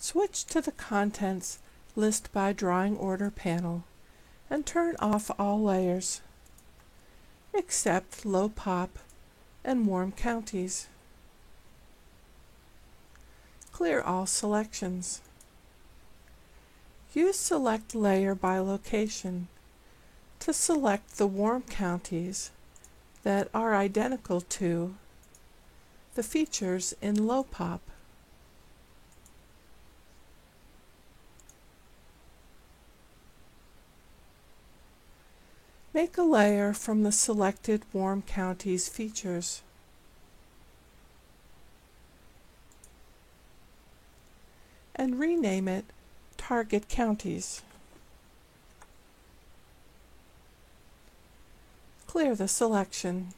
Switch to the Contents List by Drawing Order panel and turn off all layers, except Low Pop and Warm Counties. Clear all selections. Use Select Layer by Location to select the warm counties that are identical to the features in Low Pop. Make a layer from the selected warm counties features. And rename it Target Counties. Clear the selection.